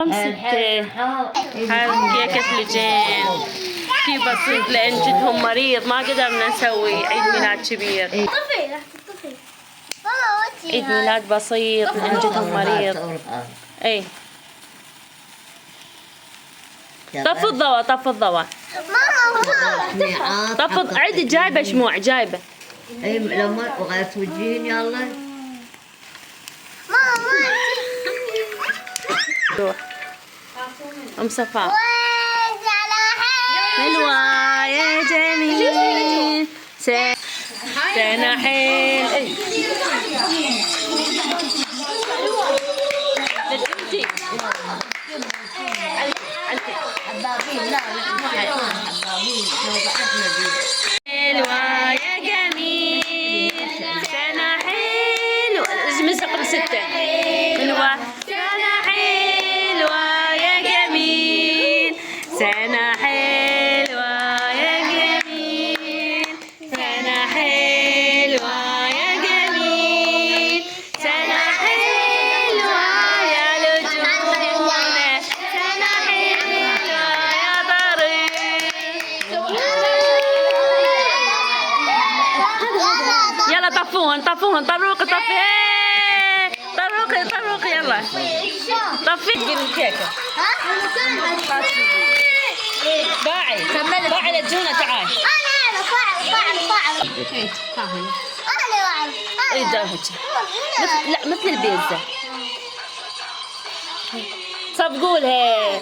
ستة هذه كيكة لجين كي بسيط لأن جدهم مريض ما قدرنا نسوي عيد ميلاد كبير. عيد ميلاد بسيط لأن جدهم مريض. اي طفوا الضوء طفوا الضوء. طفوا عيد جايبة شموع جايبة. اي لما بغيت توجهين يلا. روح أم صفاء حلوة يا جميل سنة حيل حلوة يا جميل سنة حلوة لازم رقم 6 حلوة سنة حلوة يا جميل سنة حلوة يا جميل سنة حلوة يا جميل سنة حلوة يا لجونة سنة حلوة يا طريق. يلا طفوهن طفوهن طروق طفي طروق يلا طفي جيب الكيكة. باعي باعي لجونة تعال. اي داهج لا مثل البيتزا صفقولها.